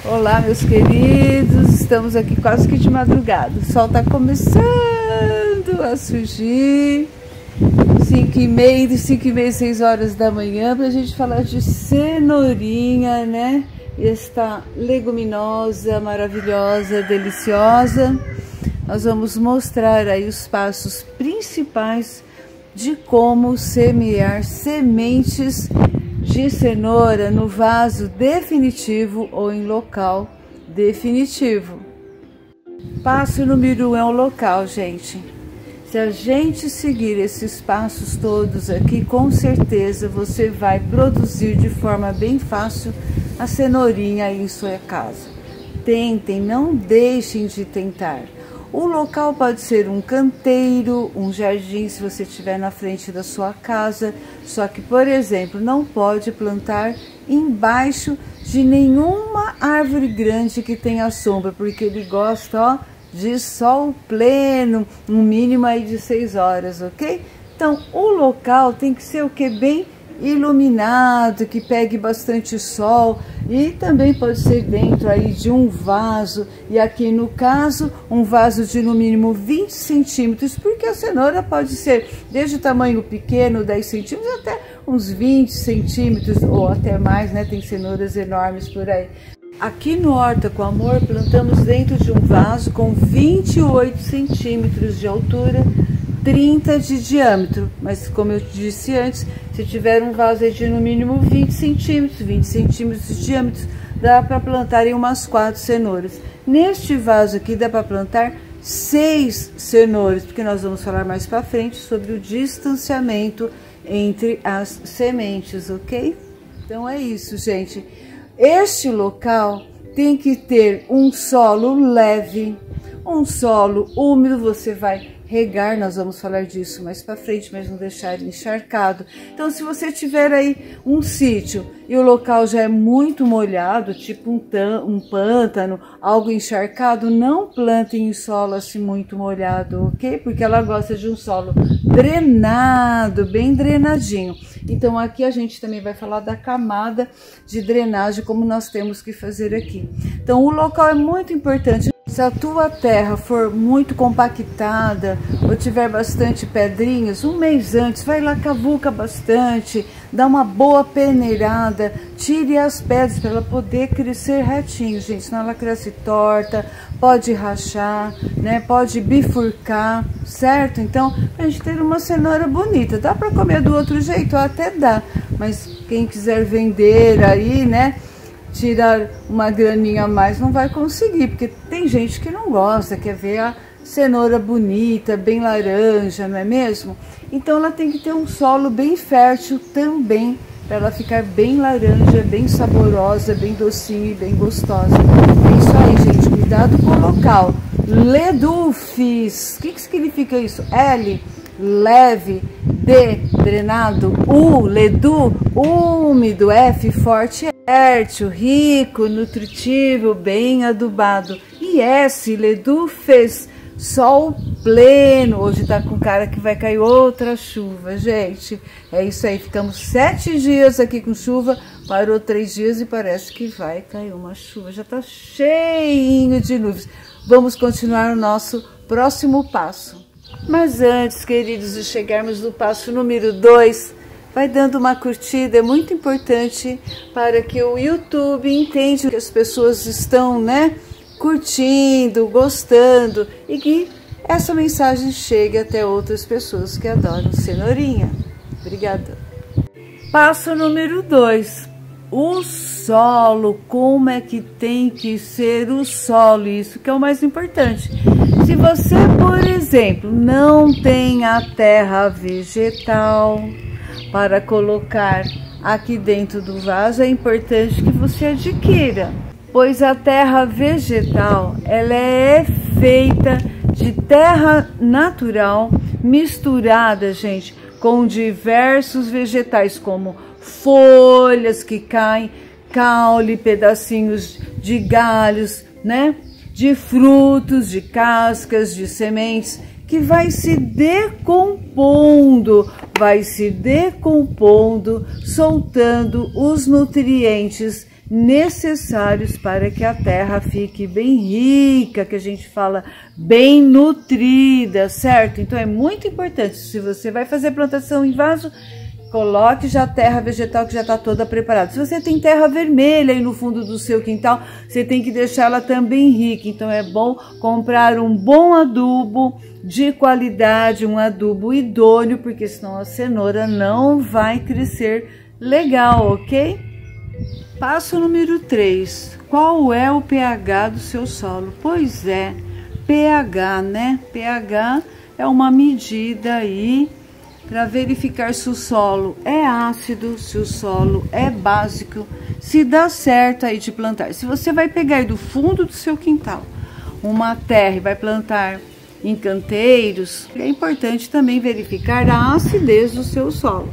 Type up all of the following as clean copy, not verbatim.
Olá, meus queridos, estamos aqui quase que de madrugada, o sol está começando a surgir, 5h30, 6 horas da manhã, para a gente falar de cenourinha, né? Esta leguminosa, maravilhosa, deliciosa. Nós vamos mostrar aí os passos principais de como semear sementes de cenoura no vaso definitivo ou em local definitivo. Passo número 1 é o local, gente. Se a gente seguir esses passos todos aqui, com certeza você vai produzir de forma bem fácil a cenourinha aí em sua casa. Tentem, não deixem de tentar. O local pode ser um canteiro, um jardim, se você estiver na frente da sua casa. Só que, por exemplo, não pode plantar embaixo de nenhuma árvore grande que tenha sombra, porque ele gosta, ó, de sol pleno, um mínimo aí de 6 horas, ok? Então, o local tem que ser o que? Bem iluminado, que pegue bastante sol, e também pode ser dentro aí de um vaso, e aqui no caso um vaso de no mínimo 20 centímetros, porque a cenoura pode ser desde o tamanho pequeno, 10 centímetros, até uns 20 centímetros ou até mais, né? Tem cenouras enormes por aí. Aqui no Horta com Amor plantamos dentro de um vaso com 28 centímetros de altura, 30 de diâmetro, mas como eu disse antes, se tiver um vaso de no mínimo 20 centímetros de diâmetro, dá para plantar em umas 4 cenouras. Neste vaso aqui dá para plantar 6 cenouras, porque nós vamos falar mais para frente sobre o distanciamento entre as sementes, ok? Então é isso, gente. Este local tem que ter um solo leve, um solo úmido. Você vai regar, nós vamos falar disso mais para frente, mas não deixar ele encharcado. Então, se você tiver aí um sítio e o local já é muito molhado, tipo um pântano, algo encharcado, não plante em solo assim muito molhado, ok? Porque ela gosta de um solo drenado, bem drenadinho. Então, aqui a gente também vai falar da camada de drenagem, como nós temos que fazer aqui. Então, o local é muito importante. Se a tua terra for muito compactada ou tiver bastante pedrinhas, um mês antes, vai lá, cavuca bastante, dá uma boa peneirada, tire as pedras para ela poder crescer retinho, gente, senão ela cresce torta, pode rachar, né, pode bifurcar, certo? Então, a gente ter uma cenoura bonita, dá para comer do outro jeito? Até dá, mas quem quiser vender aí, né, tirar uma graninha a mais, não vai conseguir, porque tem gente que não gosta, quer ver a cenoura bonita, bem laranja, não é mesmo? Então ela tem que ter um solo bem fértil também, para ela ficar bem laranja, bem saborosa, bem docinha e bem gostosa. É isso aí, gente, cuidado com o local. Ledufis, o que significa isso? L, leve, D, drenado, U, ledu, úmido, F, forte, fértil, rico, nutritivo, bem adubado. E S, ledufes, sol pleno. Hoje tá com cara que vai cair outra chuva, gente. É isso aí, ficamos 7 dias aqui com chuva, parou 3 dias e parece que vai cair uma chuva. Já tá cheinho de nuvens. Vamos continuar o nosso próximo passo. Mas antes, queridos, de chegarmos no passo número 2, vai dando uma curtida, é muito importante para que o YouTube entenda que as pessoas estão, né, curtindo, gostando, e que essa mensagem chegue até outras pessoas que adoram cenourinha. Obrigada. Passo número 2, o solo. Como é que tem que ser o solo? Isso que é o mais importante. Se você, por exemplo, não tem a terra vegetal para colocar aqui dentro do vaso, é importante que você adquira, pois a terra vegetal, ela é feita de terra natural misturada, gente, com diversos vegetais, como folhas que caem, caule, pedacinhos de galhos, né? De frutos, de cascas, de sementes, que vai se decompondo, soltando os nutrientes necessários para que a terra fique bem rica, que a gente fala bem nutrida, certo? Então é muito importante, se você vai fazer plantação em vaso, coloque já a terra vegetal que já está toda preparada. Se você tem terra vermelha aí no fundo do seu quintal, você tem que deixar ela também rica. Então é bom comprar um bom adubo de qualidade, um adubo idôneo, porque senão a cenoura não vai crescer legal, ok? Passo número 3. Qual é o pH do seu solo? Pois é, pH, né? pH é uma medida aí para verificar se o solo é ácido, se o solo é básico, se dá certo aí de plantar. Se você vai pegar aí do fundo do seu quintal uma terra e vai plantar em canteiros, é importante também verificar a acidez do seu solo.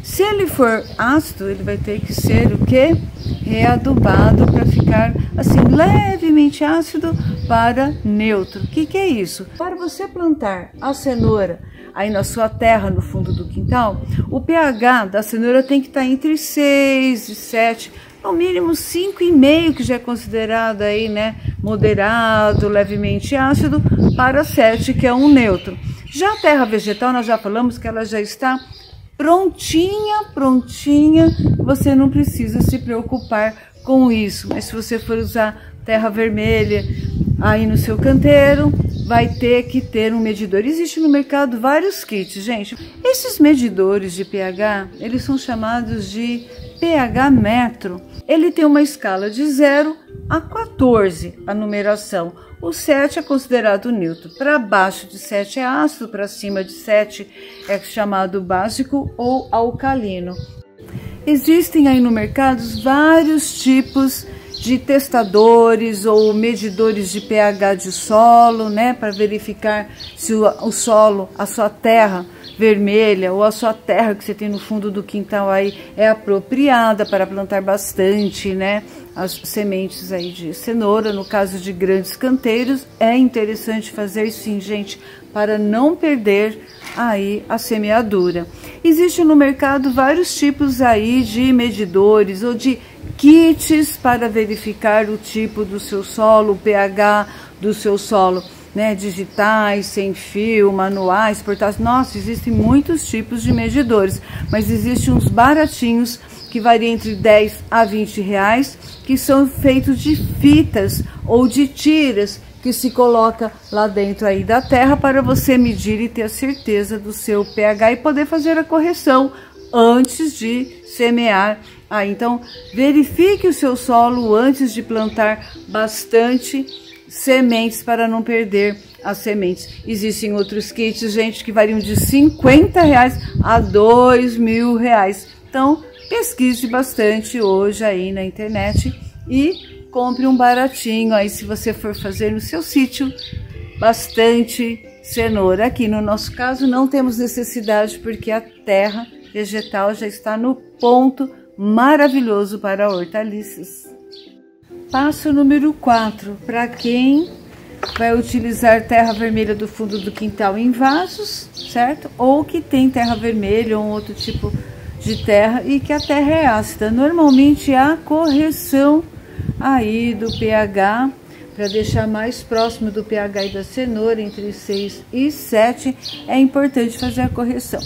Se ele for ácido, ele vai ter que ser o quê? Readubado para ficar assim levemente ácido para neutro. O que é isso? Para você plantar a cenoura aí na sua terra, no fundo do quintal, o pH da cenoura tem que estar entre 6 e 7, no mínimo 5,5, que já é considerado aí, né, moderado, levemente ácido, para 7, que é um neutro. Já a terra vegetal, nós já falamos que ela já está prontinha, você não precisa se preocupar com isso. Mas se você for usar terra vermelha aí no seu canteiro, vai ter que ter um medidor. Existe no mercado vários kits, gente. Esses medidores de pH, eles são chamados de pH metro. Ele tem uma escala de 0 a 14, a numeração. O 7 é considerado neutro. Para baixo de 7 é ácido, para cima de 7 é chamado básico ou alcalino. Existem aí no mercado vários tipos de testadores ou medidores de pH de solo, né, para verificar se o solo, a sua terra vermelha ou a sua terra que você tem no fundo do quintal aí é apropriada para plantar bastante, né, as sementes aí de cenoura. No caso de grandes canteiros, é interessante fazer sim, gente, para não perder aí a semeadura. Existe no mercado vários tipos aí de medidores ou de kits para verificar o tipo do seu solo, o pH do seu solo, né, digitais, sem fio, manuais, portáteis. Nossa, existem muitos tipos de medidores, mas existem uns baratinhos que variam entre 10 a 20 reais, que são feitos de fitas ou de tiras que se coloca lá dentro aí da terra para você medir e ter a certeza do seu pH e poder fazer a correção antes de semear. Então, verifique o seu solo antes de plantar bastante sementes para não perder as sementes. Existem outros kits, gente, que variam de 50 reais a 2.000 reais. Então, pesquise bastante hoje aí na internet e compre um baratinho aí se você for fazer no seu sítio bastante cenoura. Aqui no nosso caso não temos necessidade porque a terra vegetal já está no ponto maravilhoso para hortaliças. Passo número 4, para quem vai utilizar terra vermelha do fundo do quintal em vasos, certo? Ou que tem terra vermelha ou outro tipo de terra e que a terra é ácida. Normalmente a correção aí do pH, para deixar mais próximo do pH da cenoura, entre 6 e 7, é importante fazer a correção.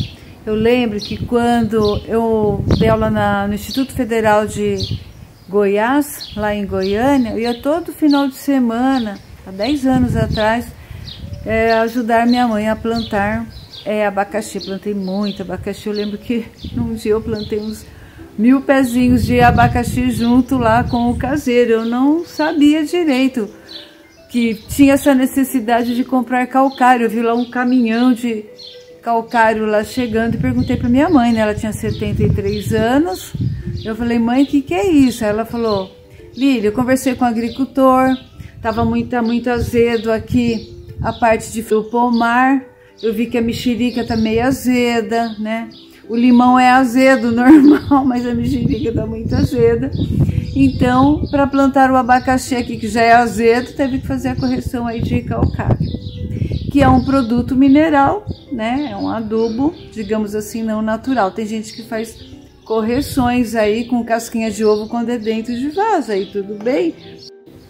Eu lembro que quando eu dei aula no Instituto Federal de Goiás, lá em Goiânia, eu ia todo final de semana, há 10 anos atrás, ajudar minha mãe a plantar abacaxi. Plantei muito abacaxi. Eu lembro que num dia eu plantei uns 1000 pezinhos de abacaxi junto lá com o caseiro. Eu não sabia direito que tinha essa necessidade de comprar calcário. Eu vi lá um caminhão de calcário lá chegando e perguntei para minha mãe, né? Ela tinha 73 anos. Eu falei, mãe, o que é isso? Aí ela falou, Lília, eu conversei com o agricultor, tava muito azedo aqui a parte de pomar. Eu vi que a mexerica tá meio azeda, né? O limão é azedo, normal, mas a mexerica tá muito azeda. Então, para plantar o abacaxi aqui, que já é azedo, teve que fazer a correção aí de calcário. O que é um produto mineral, né? É um adubo, digamos assim, não natural. Tem gente que faz correções aí com casquinha de ovo quando é dentro de vaso, aí tudo bem.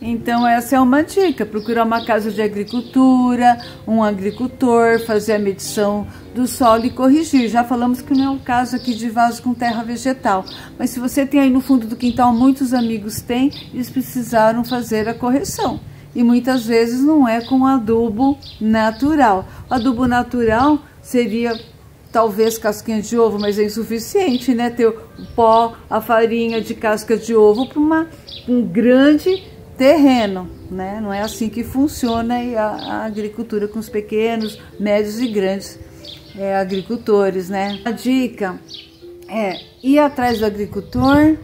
Então essa é uma dica, procurar uma casa de agricultura, um agricultor, fazer a medição do solo e corrigir. Já falamos que não é o caso aqui de vaso com terra vegetal, mas se você tem aí no fundo do quintal, muitos amigos têm, eles precisaram fazer a correção. E muitas vezes não é com adubo natural. O adubo natural seria talvez casquinha de ovo, mas é insuficiente, né? Ter o pó, a farinha de casca de ovo para um grande terreno, né? Não é assim que funciona a agricultura com os pequenos, médios e grandes agricultores, né? A dica é ir atrás do agricultor,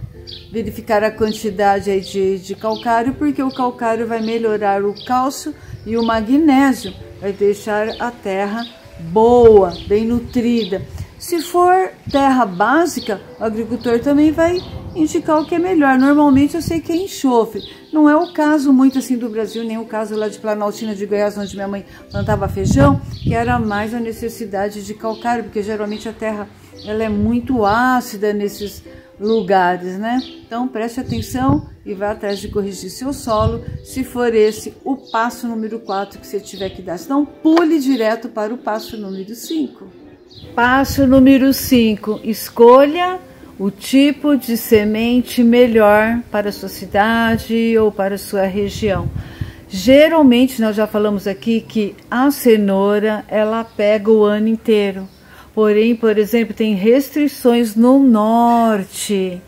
verificar a quantidade aí de calcário, porque o calcário vai melhorar o cálcio e o magnésio, vai deixar a terra boa, bem nutrida. Se for terra básica, o agricultor também vai indicar o que é melhor. Normalmente eu sei que é enxofre. Não é o caso muito assim do Brasil, nem o caso lá de Planaltina de Goiás, onde minha mãe plantava feijão, que era mais a necessidade de calcário, porque geralmente a terra ela é muito ácida nesses lugares, né? Então preste atenção e vá atrás de corrigir seu solo, se for esse o passo número 4 que você tiver que dar. Senão pule direto para o passo número 5. Passo número 5, escolha o tipo de semente melhor para a sua cidade ou para a sua região. Geralmente nós já falamos aqui que a cenoura ela pega o ano inteiro. Porém, por exemplo, tem restrições no norte.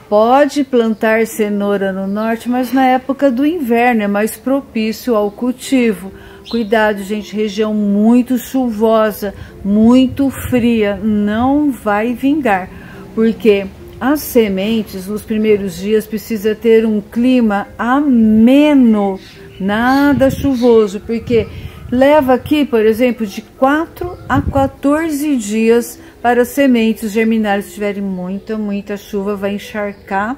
Pode plantar cenoura no norte, mas na época do inverno é mais propício ao cultivo. Cuidado, gente, região muito chuvosa, muito fria, não vai vingar. Porque as sementes nos primeiros dias precisa ter um clima ameno, nada chuvoso, porque leva aqui, por exemplo, de 4 a 14 dias para as sementes germinarem. Se tiverem muita chuva, vai encharcar,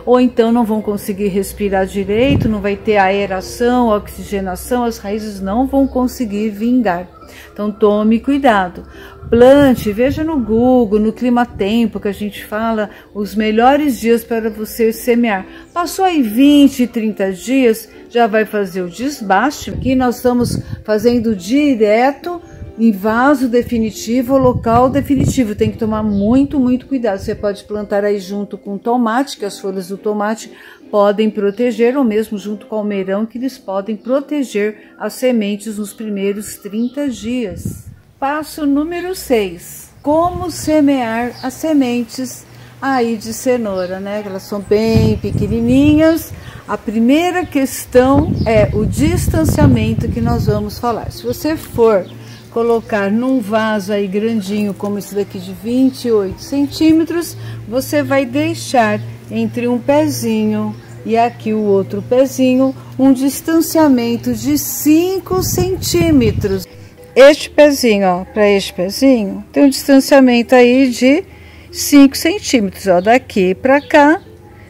ou então não vão conseguir respirar direito, não vai ter aeração, oxigenação, as raízes não vão conseguir vingar. Então tome cuidado. Plante, veja no Google, no Climatempo, que a gente fala os melhores dias para você semear. Passou aí 20, 30 dias, já vai fazer o desbaste. Aqui nós estamos fazendo direto em vaso definitivo ou local definitivo. Tem que tomar muito cuidado. Você pode plantar aí junto com tomate, que as folhas do tomate podem proteger, ou mesmo junto com o almeirão, que eles podem proteger as sementes nos primeiros 30 dias. Passo número 6. Como semear as sementes aí de cenoura, né? Elas são bem pequenininhas. A primeira questão é o distanciamento que nós vamos falar. Se você for colocar num vaso aí grandinho, como esse daqui de 28 centímetros, você vai deixar entre um pezinho e aqui o outro pezinho um distanciamento de 5 centímetros. Este pezinho, ó, para este pezinho, tem um distanciamento aí de 5 centímetros, ó, daqui para cá,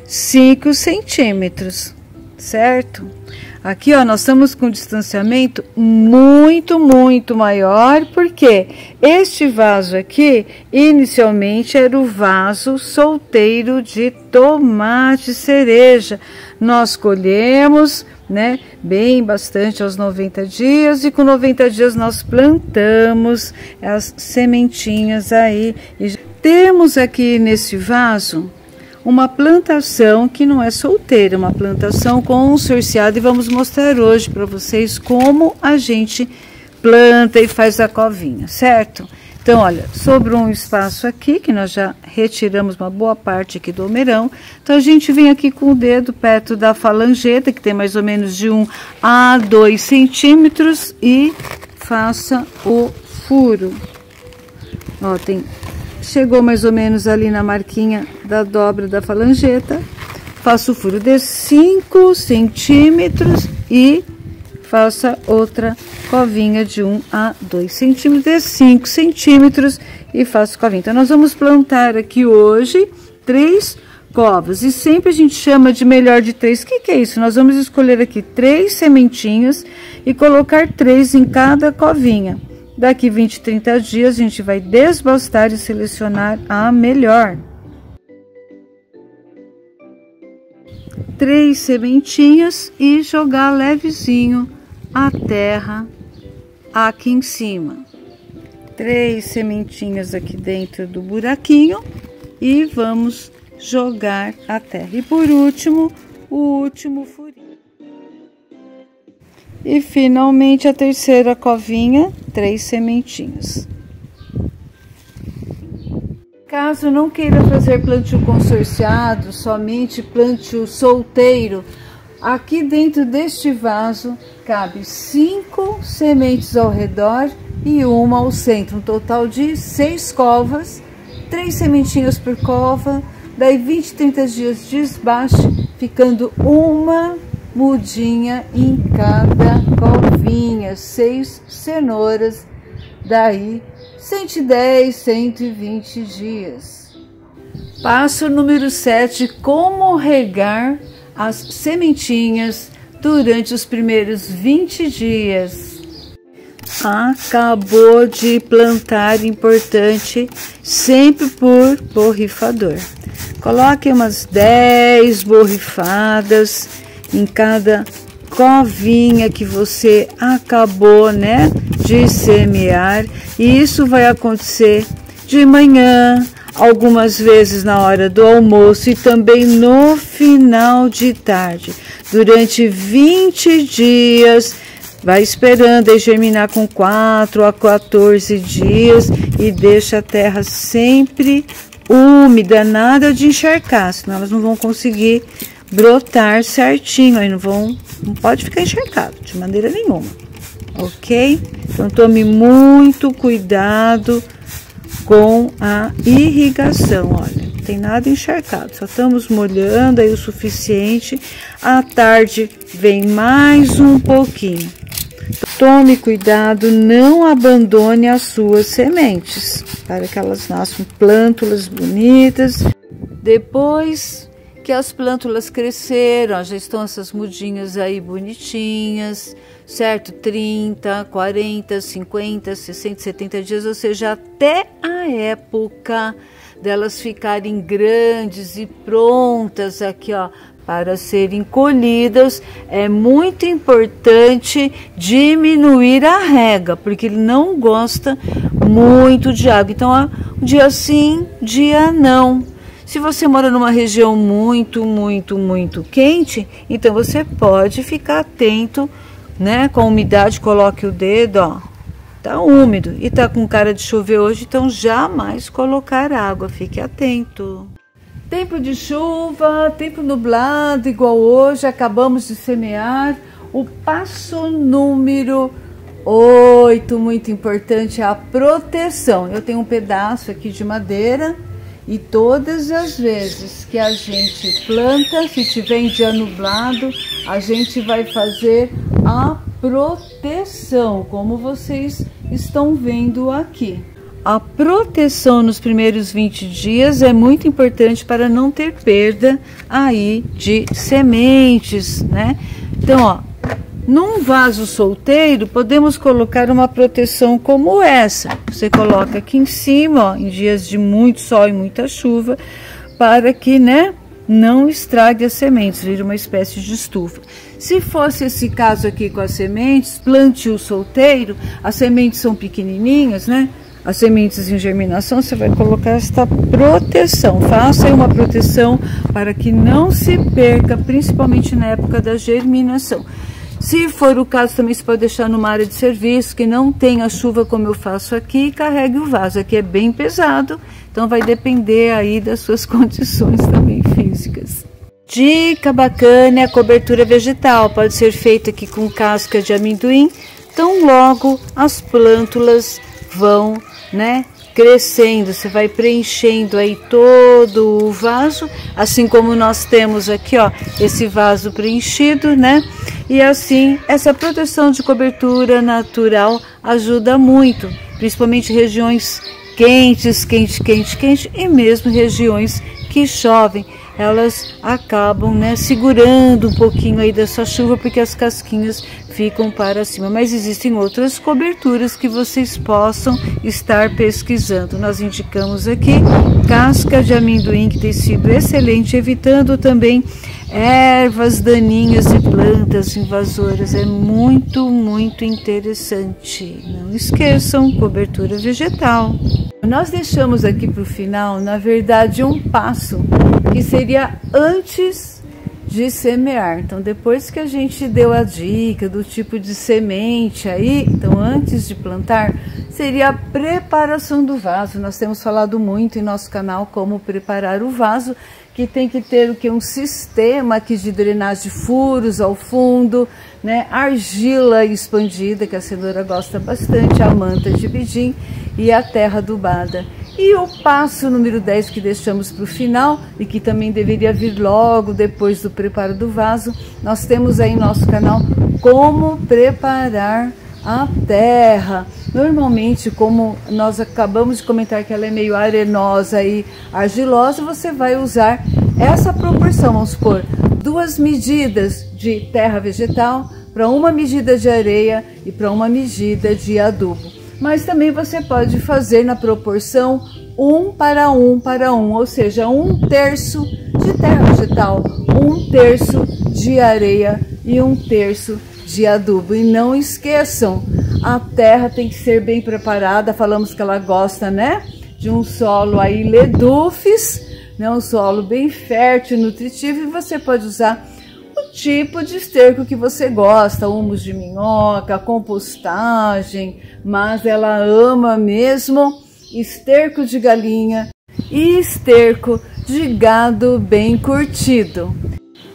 5 centímetros, certo? Aqui, ó, nós estamos com um distanciamento muito maior, porque este vaso aqui, inicialmente, era o vaso solteiro de tomate cereja. Nós colhemos, né, bem bastante aos 90 dias, e com 90 dias nós plantamos as sementinhas aí. E temos aqui nesse vaso uma plantação que não é solteira, uma plantação consorciada, e vamos mostrar hoje para vocês como a gente planta e faz a covinha, certo? Então, olha, sobrou um espaço aqui, que nós já retiramos uma boa parte aqui do almeirão. Então, a gente vem aqui com o dedo perto da falangeta, que tem mais ou menos de 1 a 2 centímetros, e faça o furo. Ó, chegou mais ou menos ali na marquinha da dobra da falangeta. Faça o furo de 5 centímetros e faça outra covinha de 1 a 2 centímetros, de 5 centímetros, e faça covinha. Então, nós vamos plantar aqui hoje 3 covas. E sempre a gente chama de melhor de 3. O que é isso? Nós vamos escolher aqui 3 sementinhas e colocar 3 em cada covinha. Daqui 20, 30 dias a gente vai desbastar e selecionar a melhor. 3 sementinhas e jogar levezinho a terra aqui em cima. 3 sementinhas aqui dentro do buraquinho e vamos jogar a terra. E por último, o último furinho. E finalmente a terceira covinha, 3 sementinhas. Caso não queira fazer plantio consorciado, somente plantio solteiro, aqui dentro deste vaso cabe 5 sementes ao redor e uma ao centro, um total de 6 covas, 3 sementinhas por cova, daí 20, 30 dias desbaste, ficando uma mudinha em cada covinha, 6 cenouras, daí 110, 120 dias. Passo número 7, como regar as sementinhas durante os primeiros 20 dias. Acabou de plantar, importante, sempre por borrifador. Coloque umas 10 borrifadas em cada covinha que você acabou, né, de semear. E isso vai acontecer de manhã, algumas vezes na hora do almoço e também no final de tarde. Durante 20 dias, vai esperando aí germinar com 4 a 14 dias e deixa a terra sempre úmida, nada de encharcar, senão elas não vão conseguir brotar certinho, aí não pode ficar encharcado de maneira nenhuma, ok? Então tome muito cuidado com a irrigação, olha, não tem nada encharcado, só estamos molhando aí o suficiente. À tarde vem mais um pouquinho. Tome cuidado, não abandone as suas sementes, para que elas nasçam plântulas bonitas. Depois que as plântulas cresceram, ó, já estão essas mudinhas aí bonitinhas, certo? 30, 40, 50, 60, 70 dias, ou seja, até a época delas ficarem grandes e prontas aqui, ó, para serem colhidas. É muito importante diminuir a rega, porque ele não gosta muito de água. Então, ó, dia sim, dia não. Se você mora numa região muito quente, então você pode ficar atento, né? Com a umidade, coloque o dedo, ó, tá úmido e tá com cara de chover hoje, então jamais colocar água, fique atento. Tempo de chuva, tempo nublado, igual hoje, acabamos de semear. O passo número 8, muito importante, é a proteção. Eu tenho um pedaço aqui de madeira e todas as vezes que a gente planta, se tiver em dia nublado, a gente vai fazer a proteção, como vocês estão vendo aqui. A proteção nos primeiros 20 dias é muito importante para não ter perda aí de sementes, né? Então, ó, num vaso solteiro, podemos colocar uma proteção como essa. Você coloca aqui em cima, ó, em dias de muito sol e muita chuva, para que, né, não estrague as sementes, vira uma espécie de estufa. Se fosse esse caso aqui com as sementes, plantio solteiro, as sementes são pequenininhas, né? As sementes em germinação, você vai colocar esta proteção. Faça aí uma proteção para que não se perca, principalmente na época da germinação. Se for o caso, também você pode deixar numa área de serviço que não tenha chuva, como eu faço aqui, e carregue o vaso. Aqui é bem pesado, então vai depender aí das suas condições também físicas. Dica bacana é a cobertura vegetal. Pode ser feita aqui com casca de amendoim. Então logo as plântulas vão, né, crescendo, você vai preenchendo aí todo o vaso, assim como nós temos aqui, ó, esse vaso preenchido, né? E assim, essa proteção de cobertura natural ajuda muito, principalmente regiões quentes, quente, e mesmo regiões que chovem. elas acabam, né, segurando um pouquinho aí dessa chuva, porque as casquinhas ficam para cima. Mas existem outras coberturas que vocês possam estar pesquisando. Nós indicamos aqui casca de amendoim, que tem sido excelente, evitando também ervas daninhas e plantas invasoras. É muito, muito interessante. Não esqueçam, cobertura vegetal. Nós deixamos aqui para o final, na verdade, um passo que seria antes de semear. Então, depois que a gente deu a dica do tipo de semente aí, então antes de plantar, seria a preparação do vaso. Nós temos falado muito em nosso canal como preparar o vaso, que tem que ter o que? Um sistema aqui de drenagem de furos ao fundo, né? Argila expandida, que a cenoura gosta bastante, a manta de bidim e a terra adubada. E o passo número 10 que deixamos para o final, e que também deveria vir logo depois do preparo do vaso, nós temos aí em nosso canal como preparar a terra. Normalmente, como nós acabamos de comentar que ela é meio arenosa e argilosa, você vai usar essa proporção, vamos supor, 2 medidas de terra vegetal para 1 medida de areia e para 1 medida de adubo. Mas também você pode fazer na proporção 1 para 1 para 1, ou seja, 1/3 de terra vegetal, 1/3 de areia e 1/3 de adubo. E não esqueçam, a terra tem que ser bem preparada. Falamos que ela gosta, né, de um solo aí ledufes, né, um solo bem fértil e nutritivo, e você pode usar o tipo de esterco que você gosta, humus de minhoca, compostagem, mas ela ama mesmo esterco de galinha e esterco de gado bem curtido.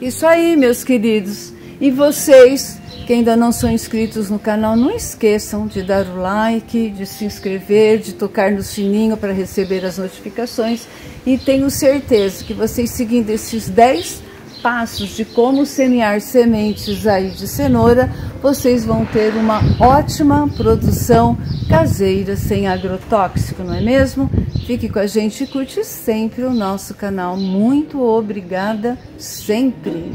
Isso aí, meus queridos. E vocês que ainda não são inscritos no canal, não esqueçam de dar o like, de se inscrever, de tocar no sininho para receber as notificações. E tenho certeza que vocês seguindo esses 10 passos de como semear sementes aí de cenoura, vocês vão ter uma ótima produção caseira sem agrotóxico, não é mesmo? Fique com a gente e curte sempre o nosso canal. Muito obrigada sempre!